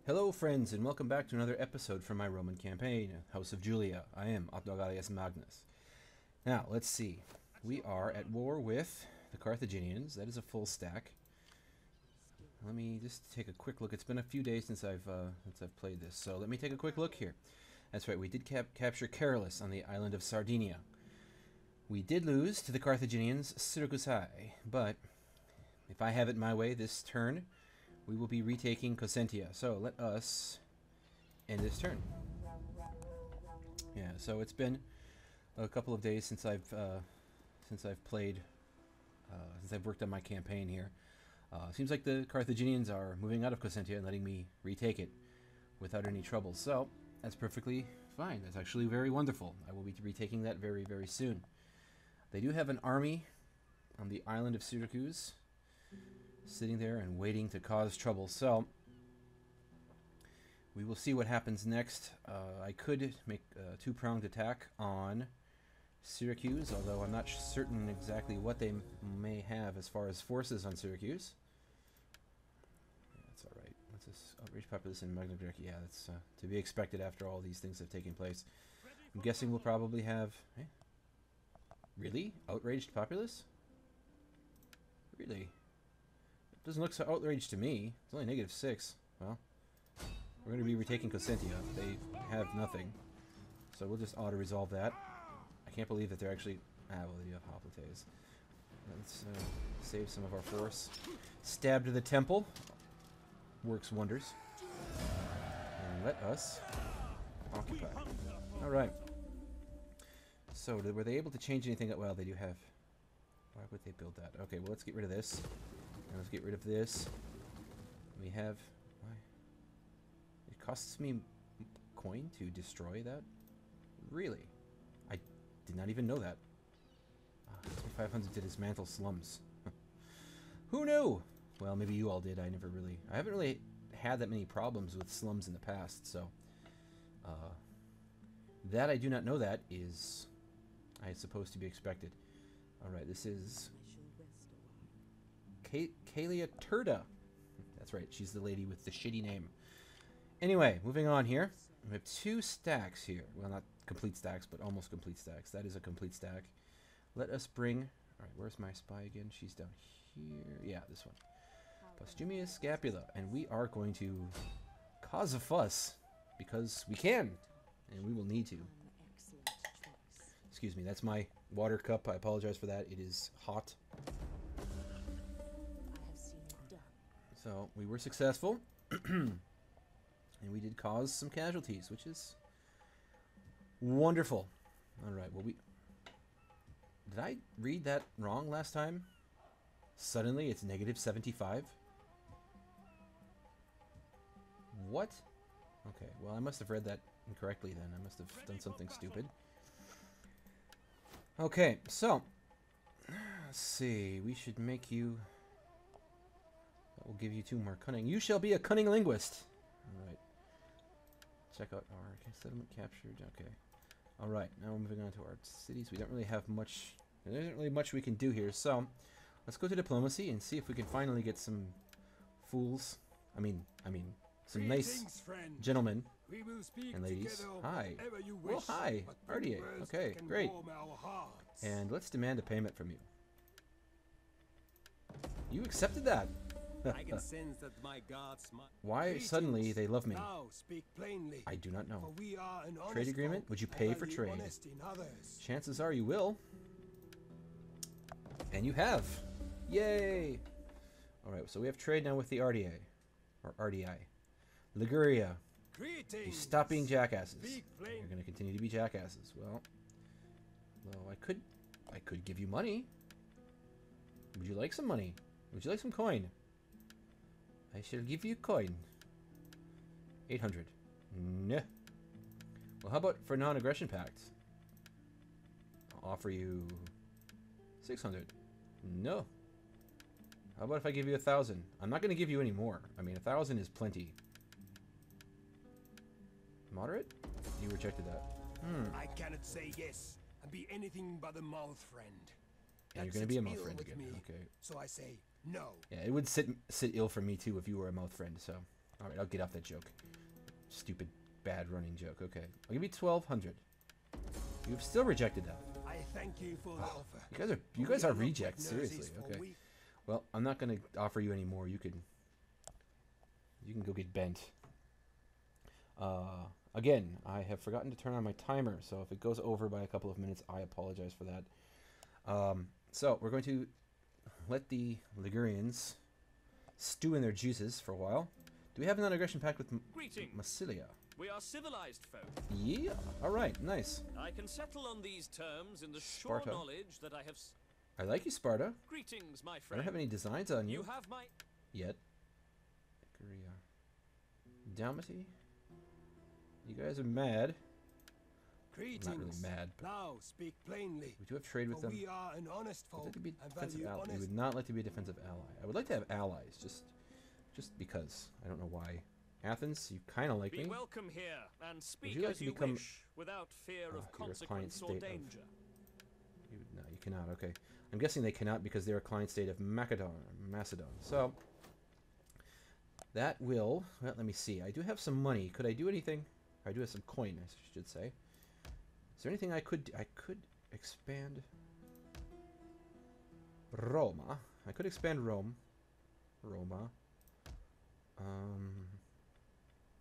Hello friends, and welcome back to another episode from my Roman campaign, House of Julia. I am Ahdohgahlius Magnus. Now, let's see. We are at war with the Carthaginians. That is a full stack. Let me just take a quick look. It's been a few days since I've played this, so let me take a quick look here. That's right, we did capture Carolus on the island of Sardinia. We did lose to the Carthaginians Syracusae, but if I have it my way this turn, we will be retaking Cosentia. So let us end this turn. Yeah, so it's been a couple of days since I've played, since I've worked on my campaign here. Seems like the Carthaginians are moving out of Cosentia and letting me retake it without any trouble. So that's perfectly fine. That's actually very wonderful. I will be retaking that very, very soon. They do have an army on the island of Syracuse, sitting there and waiting to cause trouble. So we will see what happens next. I could make a two-pronged attack on Syracuse, although I'm not certain exactly what they may have as far as forces on Syracuse. Yeah, that's all right. What's this? Outraged populace in Magna Graecia. Yeah, that's to be expected after all these things have taken place. I'm guessing we'll probably have... Really? Outraged populace? Really? Doesn't look so outraged to me. It's only -6. Well, we're going to be retaking Cosentia. They have nothing. So we'll just auto-resolve that. I can't believe that they're actually... well, they do have hoplites. Let's save some of our force. Stab to the temple. Works wonders. And let us occupy. Alright. So, were they able to change anything? Well, they do have... Why would they build that? Okay, well, let's get rid of this. And let's get rid of this. We have... Why? It costs me coin to destroy that? Really? I did not even know that. 500 to dismantle slums. Who knew? Well, maybe you all did. I haven't really had that many problems with slums in the past, so... that I do not know that is... I suppose to be expected. Alright, this is... Kalia Turda. That's right, she's the lady with the shitty name. Anyway, moving on here. We have 2 stacks here. Well, not complete stacks, but almost complete stacks. That is a complete stack. Let us bring... Alright, where's my spy again? She's down here. Yeah, this one. Postumius Scapula. And we are going to cause a fuss. Because we can. And we will need to. Excuse me, that's my water cup. I apologize for that. It is hot. So, we were successful. And we did cause some casualties, which is wonderful. Alright, well, did I read that wrong last time? Suddenly, it's -75? What? Okay, well, I must have read that incorrectly then. I must have done something stupid. Okay, so, let's see. We should make you... That will give you 2 more cunning. You shall be a cunning linguist. Alright. Check out our settlement captured. Okay. Alright, now we're moving on to our cities. We don't really have much... There isn't really much we can do here, so... Let's go to diplomacy and see if we can finally get some fools. I mean, some nice gentlemen and ladies. Hi. Well, hi. RDA. Okay, great. And let's demand a payment from you. You accepted that. I can sense that my gods Why suddenly they love me? Now speak plainly, I do not know. for we are an honest Trade agreement? folk, Would you and pay value for trade? honesty in others. Chances are you will. And you have. Yay! Alright, so we have trade now with the RDA. Or RDI. Liguria. You stop being jackasses. You're going to continue to be jackasses. Well, I could give you money. Would you like some money? Would you like some coin? I shall give you coin. 800. Nah. Well, how about for non-aggression pact? I'll offer you 600. No. How about if I give you 1,000? I'm not going to give you any more. I mean, 1,000 is plenty. Moderate? You rejected that. I cannot say yes and be anything but a mouth friend. And you're going to be a mouth friend again. Okay. So I say no. Yeah, it would sit ill for me too if you were a mouth friend. So Alright, I'll get off that joke. Stupid, bad running joke. Okay. I'll give you 1,200. You've still rejected that. I thank you for the offer. You guys are rejects, seriously. Okay. Well, I'm not going to offer you any more. You can go get bent. Again, I have forgotten to turn on my timer, so if it goes over by a couple of minutes, I apologize for that. So we're going to let the Ligurians stew in their juices for a while. Do we have an non-aggression pact with Massilia? We are civilized folk. Yeah. All right. Nice. I can settle on these terms in the sure Sparta. knowledge that I have. I like you, Sparta. Greetings, my I friend. don't have any designs on you. You have my. Yet. Korea. Dalmaty. You guys are mad. Greetings. Not really mad, but Now speak plainly. we do have trade with For them. we are an honest Would folk like to be and defensive value ally. We honest. would not like to be a defensive ally. I would like to have allies, just because. I don't know why. Athens, you kind of like Be me. welcome here and speak you like as to you become- wish, without fear of you're a client consequence or state of- danger. No, you cannot. Okay, I'm guessing they cannot because they're a client state of Macedon. So that will. Well, let me see. I do have some money. Could I do anything? I do have some coin, I should say. Is there anything I could do? I could expand Roma. I could expand Rome. Roma.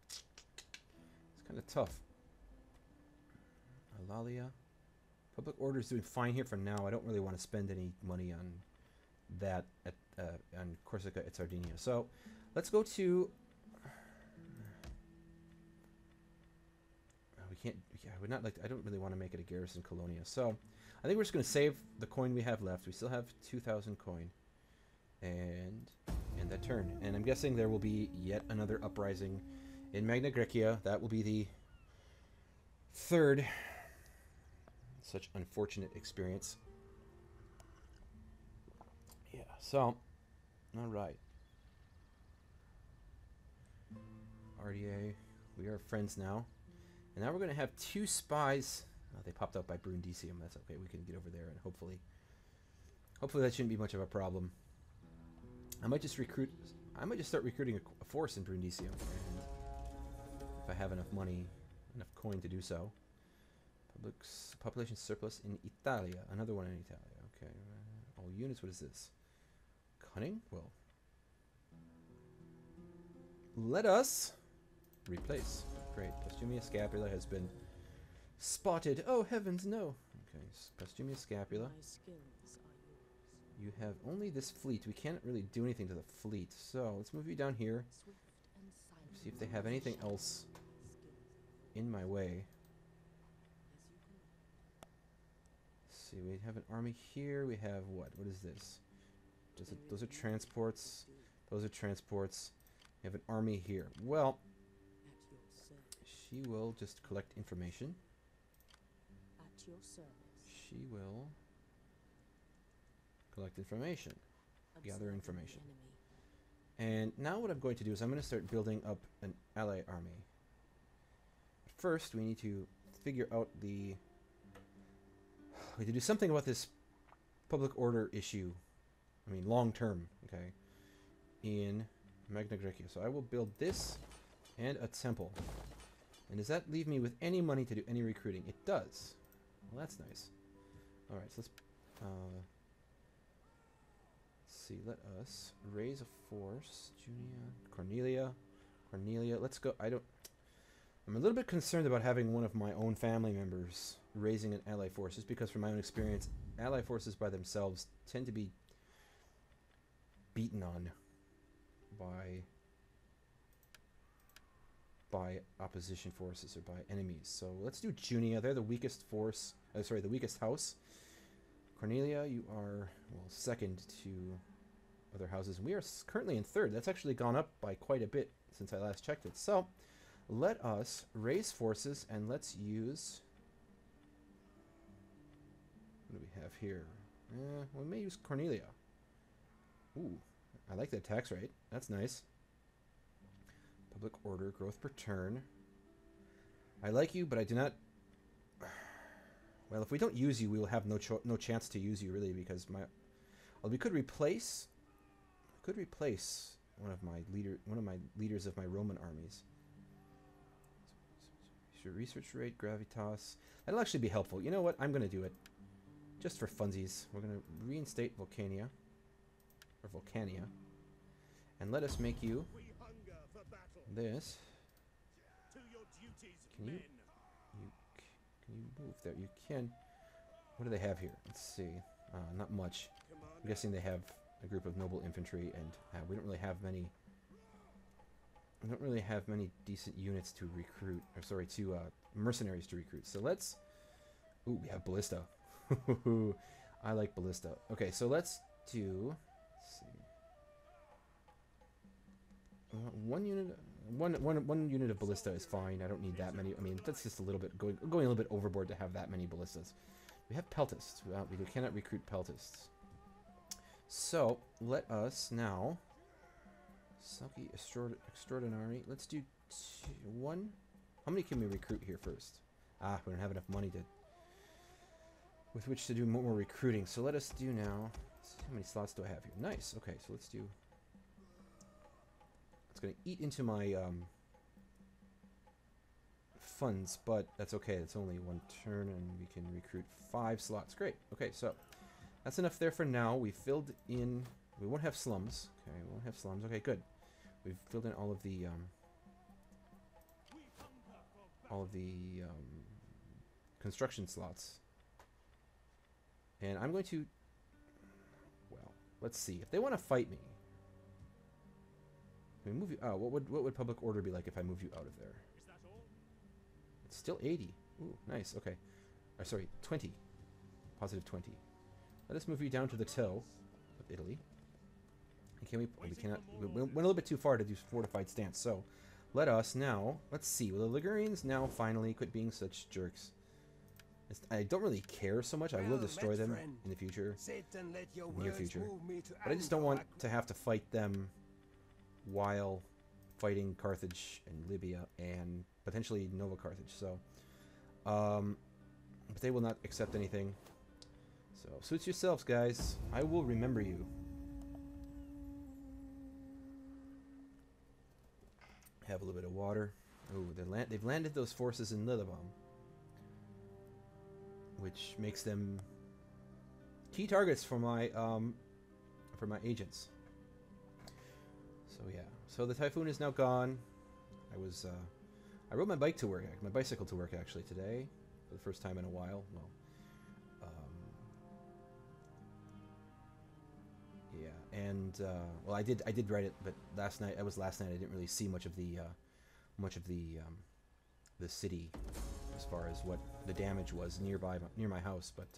It's kind of tough. Alalia. Public order is doing fine here for now. I don't really want to spend any money on that at on Corsica and Sardinia. So let's go to. We can't. Yeah, I would not like. I don't really want to make it a garrison colonia. So I think we're just going to save the coin we have left. We still have 2,000 coin, and that turn. And I'm guessing there will be yet another uprising in Magna Graecia. That will be the third such unfortunate experience. Yeah, so, alright. RDA, we are friends now. And now we're going to have 2 spies. Oh, they popped up by Brundisium. That's okay, we can get over there and hopefully that shouldn't be much of a problem. I might just start recruiting a force in Brundisium. And if I have enough money, enough coin to do so. Population surplus in Italia. Another one in Italia. Okay. All units. What is this? Cunning? Well. Let us replace. Great. Postumia Scapula has been spotted. Oh, heavens, no. Okay. Postumia Scapula. My skills are yours. You have only this fleet. We can't really do anything to the fleet. So let's move you down here. Swift and silent. See if they have anything else in my way. See, we have an army here. We have what? What is this? Those are transports. Those are transports. We have an army here. Well, At your service. she will just collect information. At your service. She will collect information. Gather Observing information. the enemy. And now what I'm going to do is I'm going to start building up an ally army. First, we need to figure out the... We need to do something about this public order issue. I mean, long term, okay? In Magna Graecia. So I will build this and a temple. And does that leave me with any money to do any recruiting? It does. Well, that's nice. Alright, so let's see. Let us raise a force. Junia, Cornelia. Let's go. I'm a little bit concerned about having one of my own family members raising an ally force, just because from my own experience, ally forces by themselves tend to be beaten on by opposition forces or by enemies. So let's do Junia. They're the weakest force. The weakest house. Cornelia, you are, well, second to other houses. We are currently in third. That's actually gone up by quite a bit since I last checked it. So let us raise forces and let's use... What do we have here? We may use Cornelia. Ooh, I like that tax rate. That's nice. Public order, growth per turn. I like you, but I do not... Well, if we don't use you, we will have no chance to use you, really, because my... Well, we could replace... one of my leaders of my Roman armies. Research rate, gravitas. That'll actually be helpful. You know what? I'm gonna do it just for funsies. We're gonna reinstate Vulcania or Vulcania, and let us make you this. Can you move there? You can. What do they have here? Let's see. Not much. I'm guessing they have a group of noble infantry, and we don't really have many. I don't really have many decent units to recruit, or sorry, to mercenaries to recruit. So let's. Ooh, we have ballista. I like ballista. Okay, so let's do. Let's see. One unit of ballista is fine. I don't need that many. I mean, that's just a little bit going a little bit overboard to have that many ballistas. We have peltists. We cannot recruit peltists. So let us now. Selkie Extraordinary. Let's do one. How many can we recruit here first? We don't have enough money to with which to do more recruiting. So let us do now. Let's see, how many slots do I have here? Nice. Okay, so let's do. It's going to eat into my funds, but that's okay. It's only one turn, and we can recruit 5 slots. Great. Okay, so that's enough there for now. We filled in. We won't have slums. Okay, we won't have slums. Okay, good. We've filled in all of the construction slots, and I'm going to. Well, let's see if they want to fight me. Can we move you out? What would public order be like if I move you out of there? It's still 80. Ooh, nice. Okay. Sorry, 20. Positive 20. Let us move you down to the toe of Italy. Can we? We cannot. We went a little bit too far to do fortified stance. So, let us now. Let's see. Will the Ligurians now finally quit being such jerks? I don't really care so much. I will destroy them in the future, near future. But I just don't want to have to fight them while fighting Carthage and Libya and potentially Nova Carthage. So, but they will not accept anything. So, suits yourselves, guys. I will remember you. Have a little bit of water. Oh, they've landed those forces in Lillibom, which makes them key targets for my agents. So yeah. So the typhoon is now gone. I rode my bicycle to work actually today for the first time in a while. Well, yeah, and well, I did ride it, but last night I didn't really see much of the city as far as what the damage was near my house. But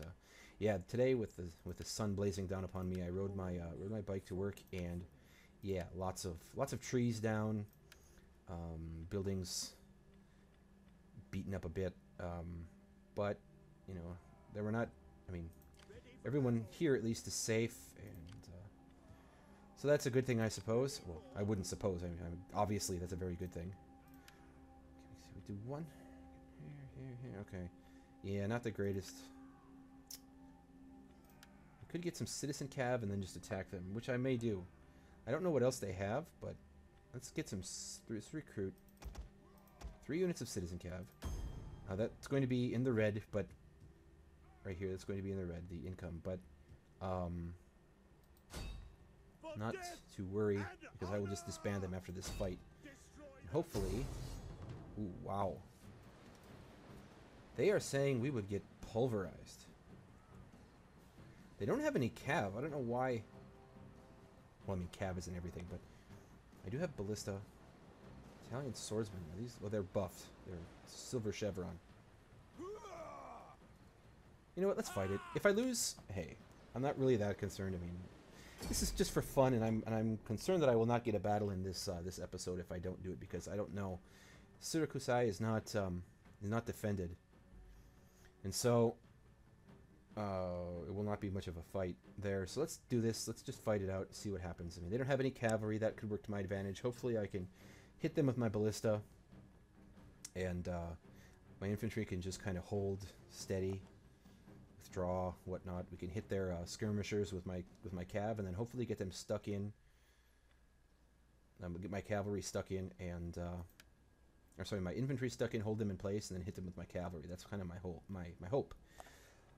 yeah, today with the sun blazing down upon me, I rode my bike to work, and yeah, lots of trees down, buildings beaten up a bit, but you know, they were not. I mean, everyone here at least is safe, and so that's a good thing, I suppose. Well, I wouldn't suppose. I mean, obviously that's a very good thing. Okay, we do one here. Okay, yeah, not the greatest. I could get some citizen cav and then just attack them, which I may do. I don't know what else they have, but let's get some. Let's recruit 3 units of citizen cav. That's going to be in the red, but right here, that's going to be in the red, the income. But not to worry, because I will just disband them after this fight. And hopefully, ooh, wow. They are saying we would get pulverized. They don't have any cav. I don't know why. Well, I mean, cav isn't everything, but I do have ballista. Italian swordsmen. Are these? Well, they're buffed. They're silver chevron. You know what? Let's fight it. If I lose, hey, I'm not really that concerned. I mean, this is just for fun, and I'm concerned that I will not get a battle in this this episode if I don't do it, because I don't know. Syracusai is not defended, and so it will not be much of a fight there. So let's do this. Let's just fight it out, see what happens. I mean, they don't have any cavalry. That could work to my advantage. Hopefully, I can hit them with my ballista, and my infantry can just kind of hold steady, withdraw, whatnot. We can hit their skirmishers with my cav, and then hopefully get them stuck in I'm gonna get my cavalry stuck in and, or sorry, my infantry stuck in, hold them in place, and then hit them with my cavalry. That's kind of my hope.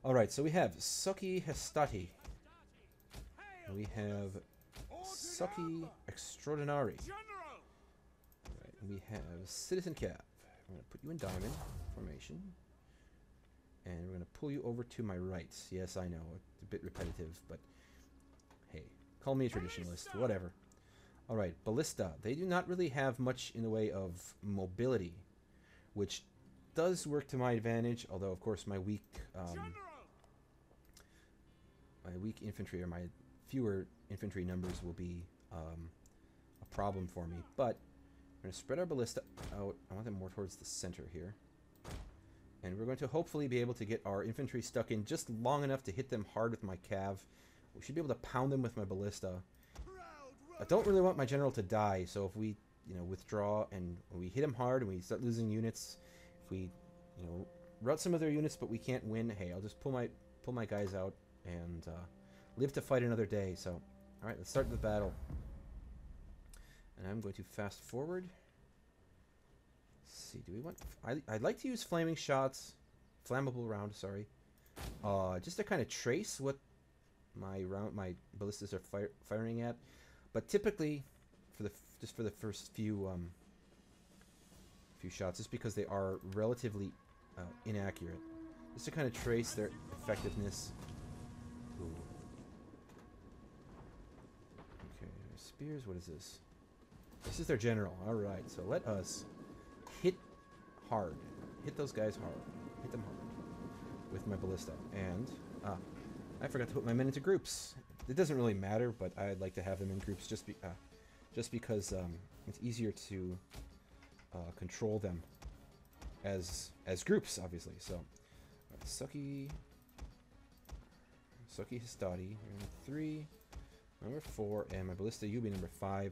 All right, so we have Succi Hastati. And we have Succi Extraordinari. All right, and we have Citizen Cav. I'm gonna put you in diamond formation, and we're gonna pull you over to my right. Yes, I know, it's a bit repetitive, but hey, call me a traditionalist, whatever. Alright, Ballista. They do not really have much in the way of mobility, which does work to my advantage, although, of course, my weak infantry, or my fewer infantry numbers, will be a problem for me. But we're going to spread our Ballista out. I want them more towards the center here. And we're going to hopefully be able to get our infantry stuck in just long enough to hit them hard with my cav. We should be able to pound them with my Ballista. I don't really want my general to die, so if we, withdraw and we hit him hard and we start losing units, if we, rout some of their units but we can't win, hey, I'll just pull my guys out and live to fight another day. So, all right, let's start the battle. And I'm going to fast forward. Let's see, do we want? I'd like to use flaming shots, flammable round, sorry, just to kind of trace what my ballistas are firing at. But typically, just for the first few shots, just because they are relatively inaccurate, just to kind of trace their effectiveness. Ooh. Okay, spears. What is this? This is their general. All right, so let us hit hard. Hit those guys hard. Hit them hard with my ballista. And I forgot to put my men into groups. It doesn't really matter, but I'd like to have them in groups just because it's easier to control them as groups, obviously. So, Succi Hastati, number 3, number 4, and my ballista Yubi number 5.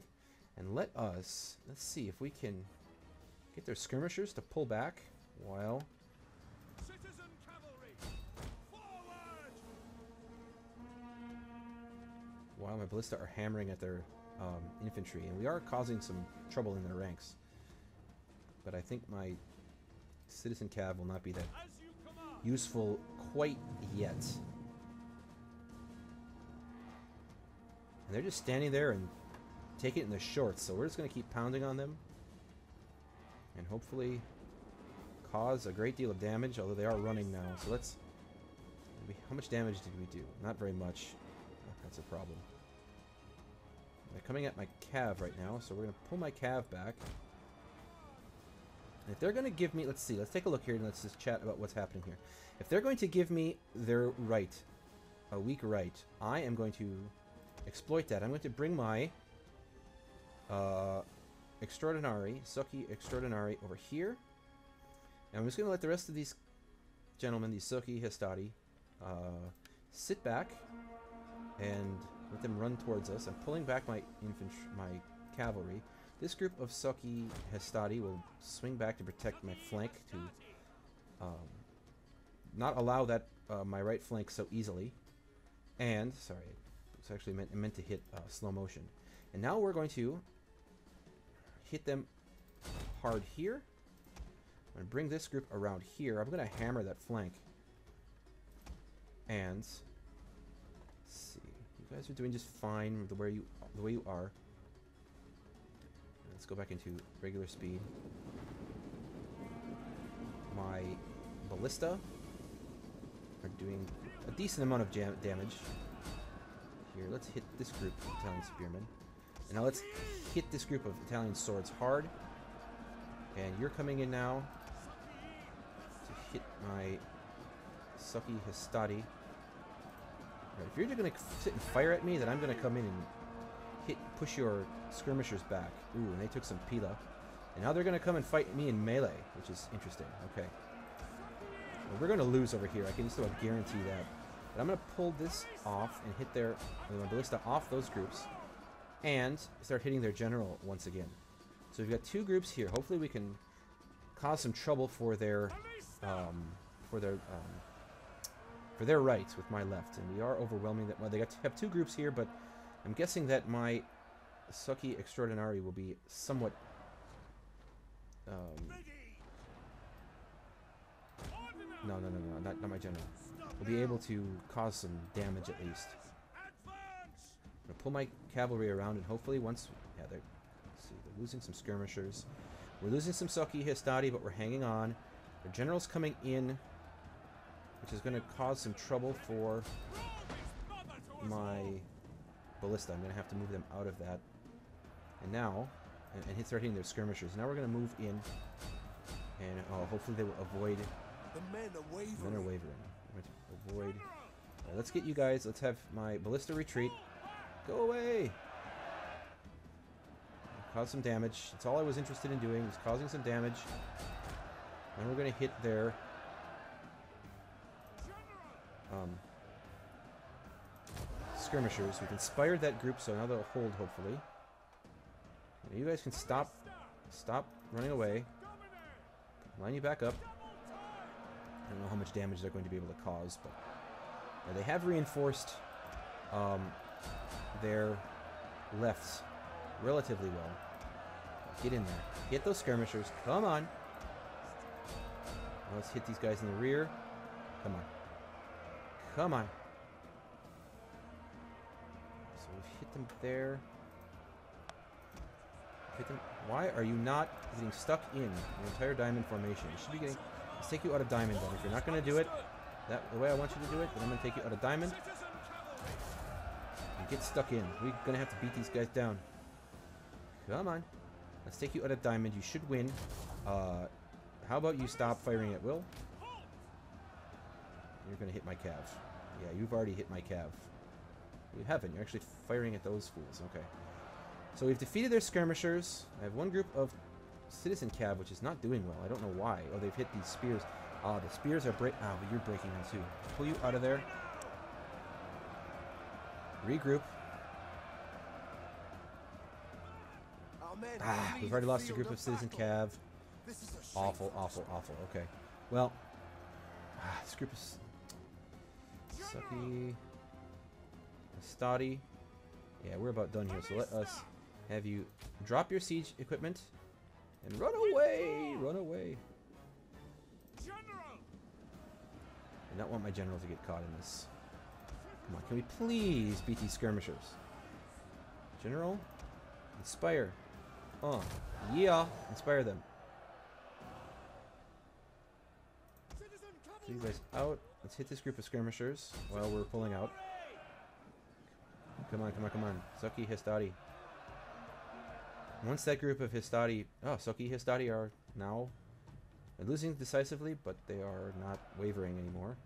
And let's see if we can get their skirmishers to pull back while my ballista are hammering at their infantry, and we are causing some trouble in their ranks. But I think my citizen cav will not be that useful quite yet. And they're just standing there and taking it in the shorts, so we're just going to keep pounding on them and hopefully cause a great deal of damage, although they are running now. So let's... How much damage did we do? Not very much. That's a problem. They're coming at my cav right now, so we're going to pull my cav back. And if they're going to give me... Let's see, let's take a look here and let's just chat about what's happening here. If they're going to give me their right, a weak right, I am going to exploit that. I'm going to bring my Succi Extraordinari over here. And I'm just going to let the rest of these gentlemen, these Succi Hastati, sit back and let them run towards us. I'm pulling back my cavalry. This group of Succi Hastati will swing back to protect my flank, to not allow that my right flank so easily. And sorry, it's actually meant to hit slow motion. And now we're going to hit them hard here. I'm going to bring this group around here. I'm going to hammer that flank. And let's see, you guys are doing just fine the way you are. Let's go back into regular speed. My ballista are doing a decent amount of damage. Here, let's hit this group of Italian spearmen. And now let's hit this group of Italian swords hard. And you're coming in now to hit my Succi Hastati. Right, if you're just going to sit and fire at me, then I'm going to come in and push your skirmishers back. Ooh, and they took some Pila. And now they're going to come and fight me in melee, which is interesting. Okay. Well, we're going to lose over here. I can just about guarantee that. But I'm going to pull this off and hit my ballista off those groups and start hitting their general once again. So we've got two groups here. Hopefully we can cause some trouble for their rights with my left, and we are overwhelming that. Well, they have two groups here, but I'm guessing that my Sucky Extraordinary will be somewhat... no, not my general. We'll be able to cause some damage at least. I'm gonna pull my cavalry around and hopefully once... yeah, let's see, they're losing some skirmishers. We're losing some Sucky Histadi, but we're hanging on. Their general's coming in, which is going to cause some trouble for my ballista. I'm going to have to move them out of that. And now, and hit start hitting their skirmishers. Now we're going to move in, and hopefully they will avoid. The men are wavering. The men are wavering. I'm going to avoid. Let's get you guys. Let's have my ballista retreat. Go away. Cause some damage. That's all I was interested in doing, was causing some damage. Then we're going to hit their skirmishers. We've inspired that group, so now they'll hold, hopefully. Now you guys can stop running away. Line you back up. I don't know how much damage they're going to be able to cause, but they have reinforced their lefts relatively well. Get in there. Hit those skirmishers. Come on. Now let's hit these guys in the rear. Come on. Come on. So we've hit them there. Hit them. Why are you not getting stuck in an entire diamond formation? You should be getting... let's take you out of diamond then. If you're not going to do it the way I want you to do it, then I'm going to take you out of diamond. And get stuck in. We're going to have to beat these guys down. Come on. Let's take you out of diamond. You should win. How about you stop firing at will? You're going to hit my cav. Yeah, you've already hit my cav. You haven't. You're actually firing at those fools. Okay. So we've defeated their skirmishers. I have one group of citizen cav, which is not doing well. I don't know why. Oh, they've hit these spears. The spears are break. But you're breaking them too. Pull you out of there. Regroup. We've already lost a group of citizen cav. Awful, awful, awful. Okay. Well, this group is Sucky Histadi. Yeah, we're about done here. So let us have you drop your siege equipment and run away. Run away. I don't want my general to get caught in this. Come on, can we please beat these skirmishers? General, inspire. Yeah, inspire them. So you guys out. Let's hit this group of skirmishers while we're pulling out. Come on, come on, come on. Sucky Histadi. Once that group of Histadi... Sucky Histadi are now losing decisively, but they are not wavering anymore.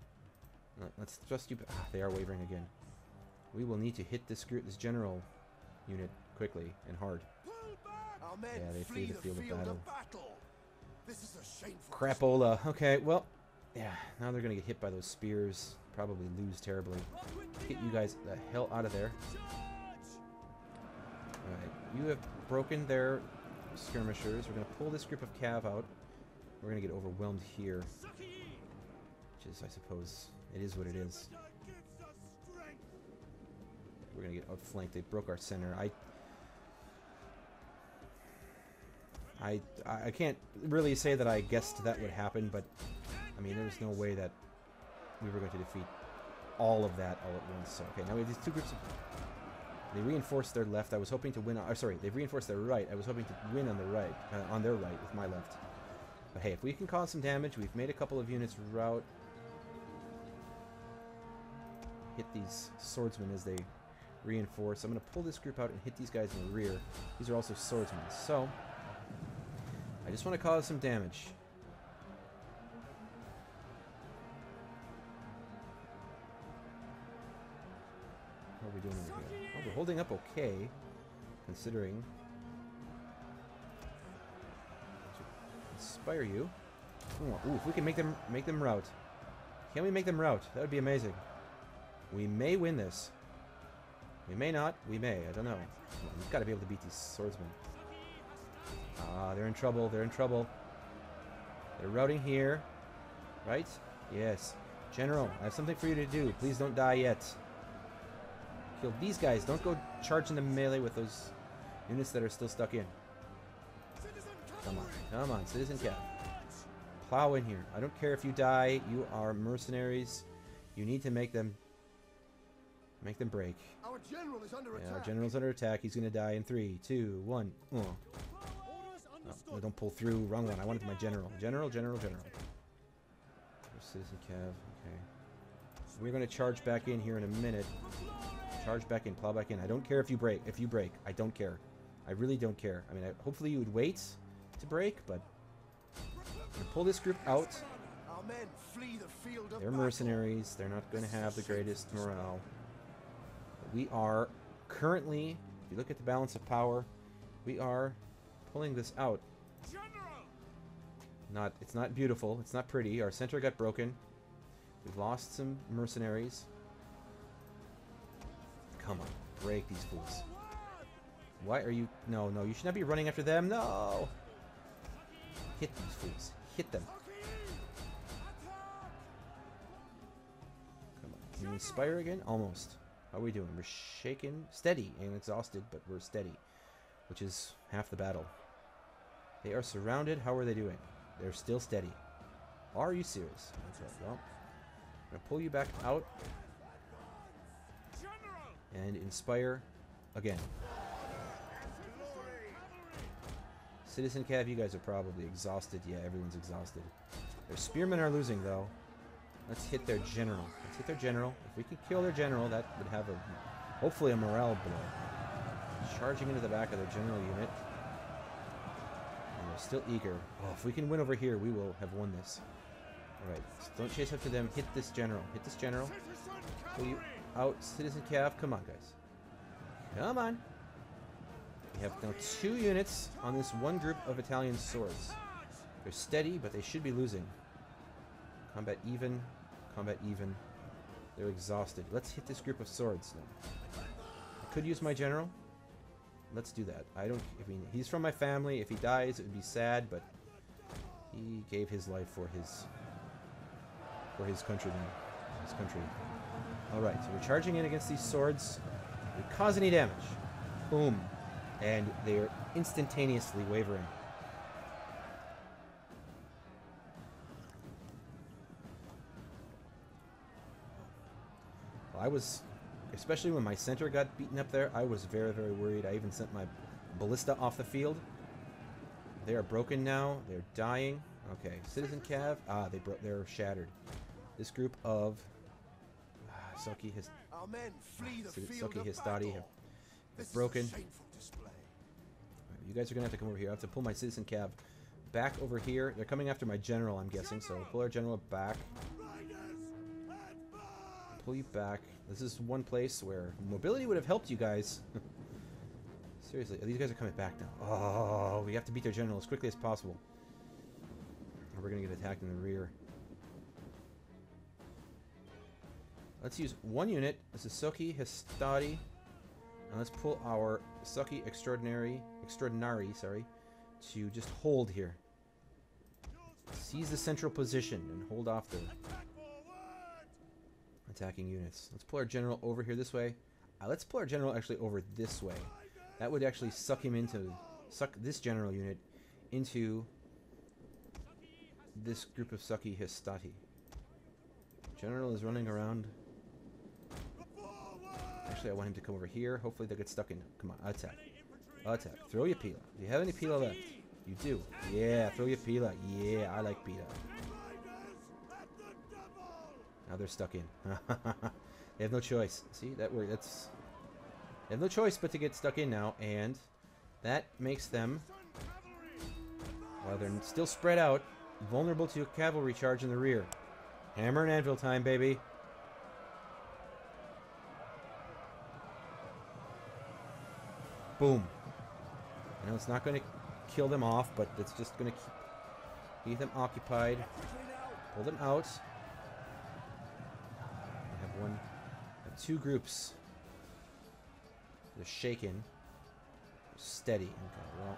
Let's trust you... they are wavering again. We will need to hit this group, this general unit quickly and hard. Yeah, they flee the field of battle. This is a shameful Crapola. Okay, well, yeah, now they're gonna get hit by those spears. Probably lose terribly. Get you guys the hell out of there. Alright, you have broken their skirmishers. We're gonna pull this group of cav out. We're gonna get overwhelmed here. Which is, I suppose, it is what it is. We're gonna get outflanked. They broke our center. I can't really say that I guessed that would happen, but I mean, there was no way that we were going to defeat all of that all at once. So, okay, now we have these two groups of... they reinforced their left. I was hoping to win... sorry, they've reinforced their right. I was hoping to win on the right, on their right with my left. But hey, if we can cause some damage, we've made a couple of units rout. Hit these swordsmen as they reinforce. I'm going to pull this group out and hit these guys in the rear. These are also swordsmen. So, I just want to cause some damage. How are we doing over here? Oh, we're holding up okay, considering. Inspire you. Ooh, if we can make them rout. Can we make them rout? That would be amazing. We may win this. We may not. We may. I don't know. We've got to be able to beat these swordsmen. They're in trouble. They're in trouble. They're routing here. Right? Yes. General, I have something for you to do. Please don't die yet. Kill these guys. Don't go charging the melee with those Units that are still stuck in. Come on. Come on, Citizen Cap. Plow in here. I don't care if you die. You are mercenaries. You need to make them break. Our general is under Yeah, attack. our general's under attack. He's gonna die in 3, 2, 1. Oh. No, don't pull through. Wrong one. I wanted my general. General. Citizen Cav. Okay. We're gonna charge back in here in a minute. Charge back in. Plow back in. I don't care if you break. I don't care. I really don't care. I mean, hopefully you would wait to break, but I'm gonna pull this group out. Our men flee the field of They're battle. mercenaries. They're not going to have the greatest morale. But we are currently, if you look at the balance of power, we are pulling this out. It's not beautiful. It's not pretty. Our center got broken. We've lost some mercenaries. Come on, break these fools. Why are you? No, you should not be running after them. No. Hit these fools. Hit them. Come on. Can we inspire again? Almost. How are we doing? We're shaken. Steady and exhausted, but we're steady. Which is half the battle. They are surrounded. How are they doing? They're still steady. Are you serious? Okay, well. I'm going to pull you back out. And inspire again. Citizen Cav, you guys are probably exhausted. Yeah, everyone's exhausted. Their spearmen are losing, though. Let's hit their general. If we can kill their general, that would have hopefully a morale blow. Charging into the back of their general unit. And they're still eager. Oh, if we can win over here, we will have won this. Alright, so don't chase after them. Hit this general. Pull you out, Citizen Cav. Come on, guys. Come on. We have now 2 units on this one group of Italian swords. They're steady, but they should be losing. Combat even. They're exhausted. Let's hit this group of swords now. I could use my general. Let's do that. I mean, he's from my family. If he dies, it would be sad, but he gave his life for his countrymen. His country. Alright, so we're charging in against these swords. We cause any damage. Boom. And they are instantaneously wavering. Well, I was, especially when my center got beaten up there, I was very, very worried. I even sent my ballista off the field. They are broken now. They're dying. Okay, Citizen Cav. They're shattered. This group of Soki Histadi have broken. You guys are gonna have to come over here. I have to pull my Citizen Cav back over here. They're coming after my general, I'm guessing, so pull our general back. Pull you back. This is one place where mobility would have helped you guys. Seriously, these guys are coming back now. Oh, we have to beat their general as quickly as possible. Or we're gonna get attacked in the rear. Let's use one unit. This is Soki Histadi. And let's pull our Soki Extraordinary, to just hold here. Seize the central position and hold off the attacking units. Let's pull our general over here this way. Let's pull our general actually over this way. That would actually suck this general unit into this group of Soki Histati. General is running around. Actually, I want him to come over here. Hopefully they'll get stuck in. Come on, attack. Attack. Throw your Pila. Do you have any Pila left? You do. Yeah, throw your Pila. Yeah, I like Pila. Now they're stuck in. They have no choice. See, they have no choice but to get stuck in now, and that makes them, while they're still spread out, vulnerable to a cavalry charge in the rear. Hammer and anvil time, baby. Boom. I know it's not going to kill them off, but it's just going to keep them occupied. Pull them out. I have 2 groups. They're shaken. They're steady. Okay, well,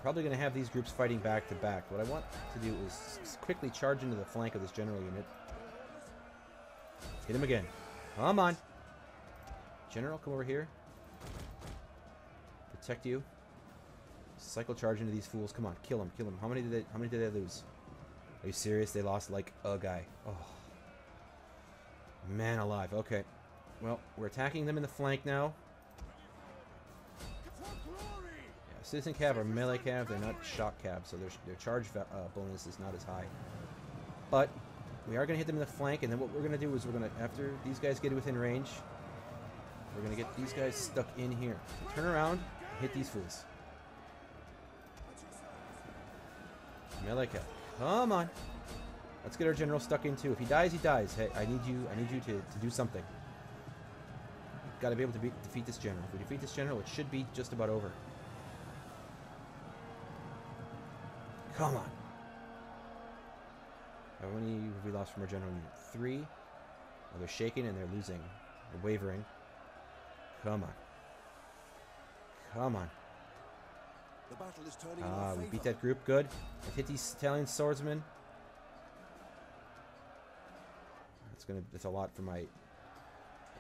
probably going to have these groups fighting back to back. What I want to do is quickly charge into the flank of this general unit. Hit him again. Come on. General, come over here. protect you. Cycle charge into these fools. Come on, kill them, kill them. How many did they lose? Are you serious? They lost like a guy. Oh. Man alive. Okay. Well, we're attacking them in the flank now. Yeah, Citizen Cav are melee cav. They're not shock cav, so their charge bonus is not as high. But we are going to hit them in the flank, and then what we're going to do is we're going to, after these guys get within range, we're going to get these guys stuck in here. So turn around and hit these fools. Melee cav. Come on. Let's get our general stuck in too. If he dies, he dies. Hey, I need you to do something. Got to be able to defeat this general. If we defeat this general, it should be just about over. Come on. How many have we lost from our general unit? 3. Oh, they're shaking and they're losing. They're wavering. Come on. Come on. The battle is turning in our We favor. beat that group. Good. Let's hit these Italian swordsmen. That's a lot for my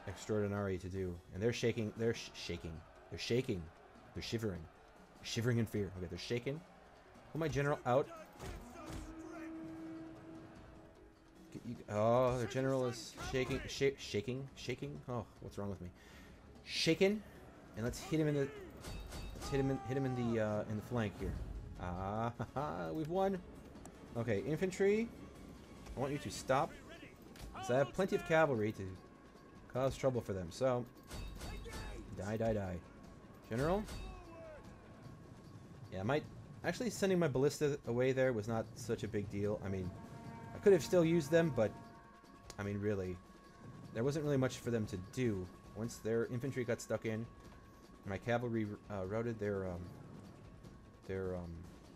extraordinary to do. And they're shaking. They're shaking. They're shaking. They're shivering. Shivering in fear. Okay, they're shaking. Pull my general out. Oh, their general is shaking. Shaking. Oh, what's wrong with me? Shaken. And let's hit him in the. Let's hit him in the flank here. We've won. Okay, infantry. I want you to stop. So I have plenty of cavalry to cause trouble for them. So, die. General? Yeah, actually sending my ballista away there was not such a big deal. I mean, I could have still used them, but, I mean, really, there wasn't really much for them to do. Once their infantry got stuck in, my cavalry routed their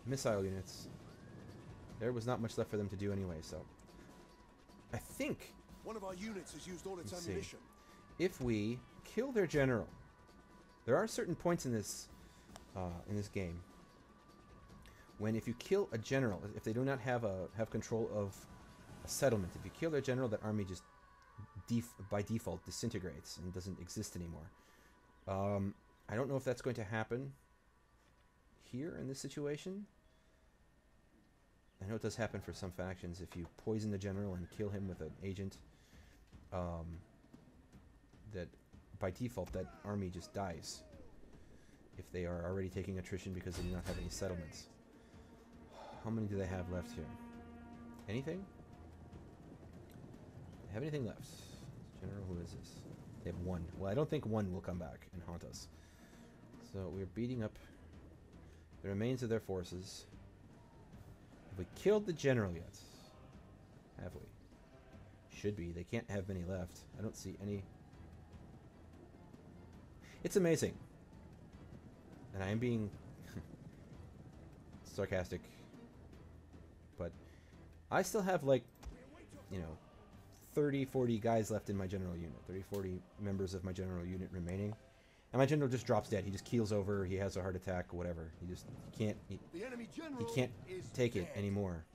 missile units, there was not much left for them to do anyway, so. I think, one of our units has used all its let's ammunition. see, if we kill their general, there are certain points in this game when if you kill a general, if they do not have control of a settlement, if you kill their general, that army just by default disintegrates and doesn't exist anymore. I don't know if that's going to happen here in this situation. I know it does happen for some factions. If you poison the general and kill him with an agent, that by default that army just dies if they are already taking attrition because they do not have any settlements. How many do they have left here? Anything? Do they have anything left? General, who is this? They have 1. Well, I don't think 1 will come back and haunt us. So we're beating up the remains of their forces. Have we killed the general yet? Have we? Should be. They can't have many left. I don't see any. It's amazing. And I am being sarcastic. But I still have like, 30, 40 guys left in my general unit. 30, 40 members of my general unit remaining. And my general just drops dead. He just keels over. He has a heart attack, whatever. He just can't. He can't take it anymore.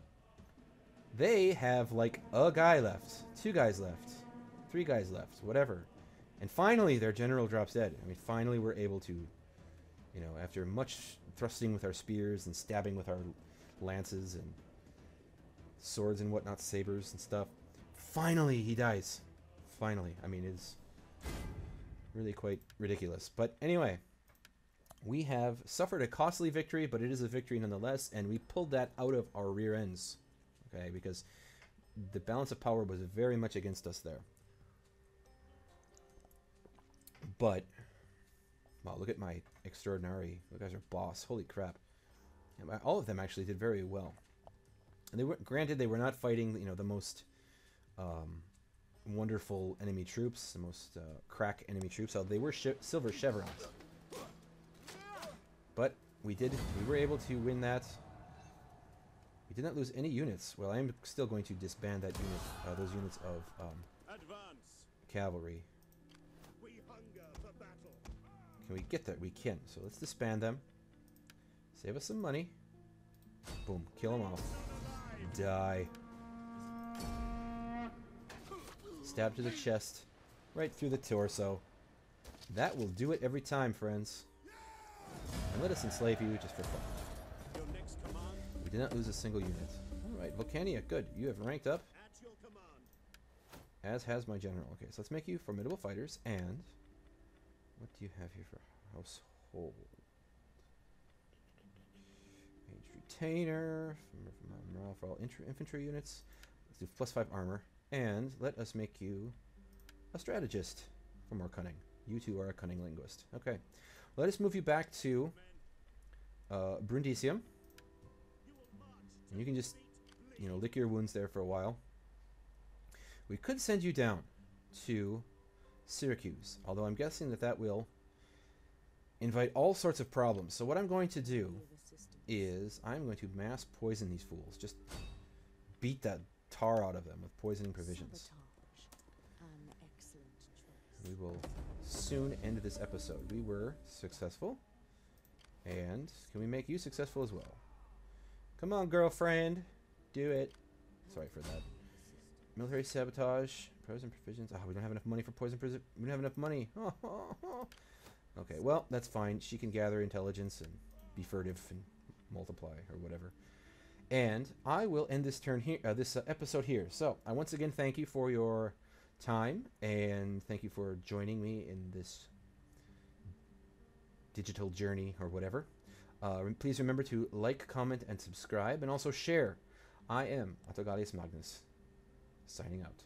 They have like a guy left, 2 guys left, 3 guys left, whatever. And finally, their general drops dead. I mean, finally, we're able to, after much thrusting with our spears and stabbing with our lances and swords and whatnot, sabers and stuff. Finally, he dies. Finally. I mean, it's really quite ridiculous. But anyway, we have suffered a costly victory, but it is a victory nonetheless, and we pulled that out of our rear ends. Okay, because the balance of power was very much against us there. But, wow, look at my extraordinary. You guys are boss. Holy crap. And all of them actually did very well. And they were, granted, they were not fighting, the most wonderful enemy troops, the most crack enemy troops. So they were silver chevrons. But we were able to win that. We did not lose any units. Well, I am still going to disband that unit, those units of cavalry. Can we get there? We can. So let's disband them. Save us some money. Boom. Kill them off. Die. Stab to the chest. Right through the torso. That will do it every time, friends. And let us enslave you just for fun. Your next command. We did not lose a single unit. Alright, Volcania, good. You have ranked up, At your command. as has my general. Okay, so let's make you formidable fighters, and... What do you have here for household? Mage Retainer, morale for all infantry units. Let's do +5 armor. And let us make you a strategist for more cunning. You two are a cunning linguist. Okay. Let us move you back to Brundisium. And you can just, you know, lick your wounds there for a while. We could send you down to Syracuse, although I'm guessing that that will invite all sorts of problems. So what I'm going to do is I'm going to mass poison these fools. Just beat that tar out of them with poisoning provisions. An excellent choice. We will soon end this episode. We were successful. And can we make you successful as well? Come on, girlfriend. Do it. Sorry for that. Military sabotage. Poison provisions. Ah, we don't have enough money for poison. We don't have enough money. Okay, well, that's fine. She can gather intelligence and be furtive and multiply or whatever. And I will end this turn here, this episode here. So I once again thank you for your time, and thank you for joining me in this digital journey or whatever. Please remember to like, comment, and subscribe, and also share. I am Ahdohgahlius Magnus, signing out.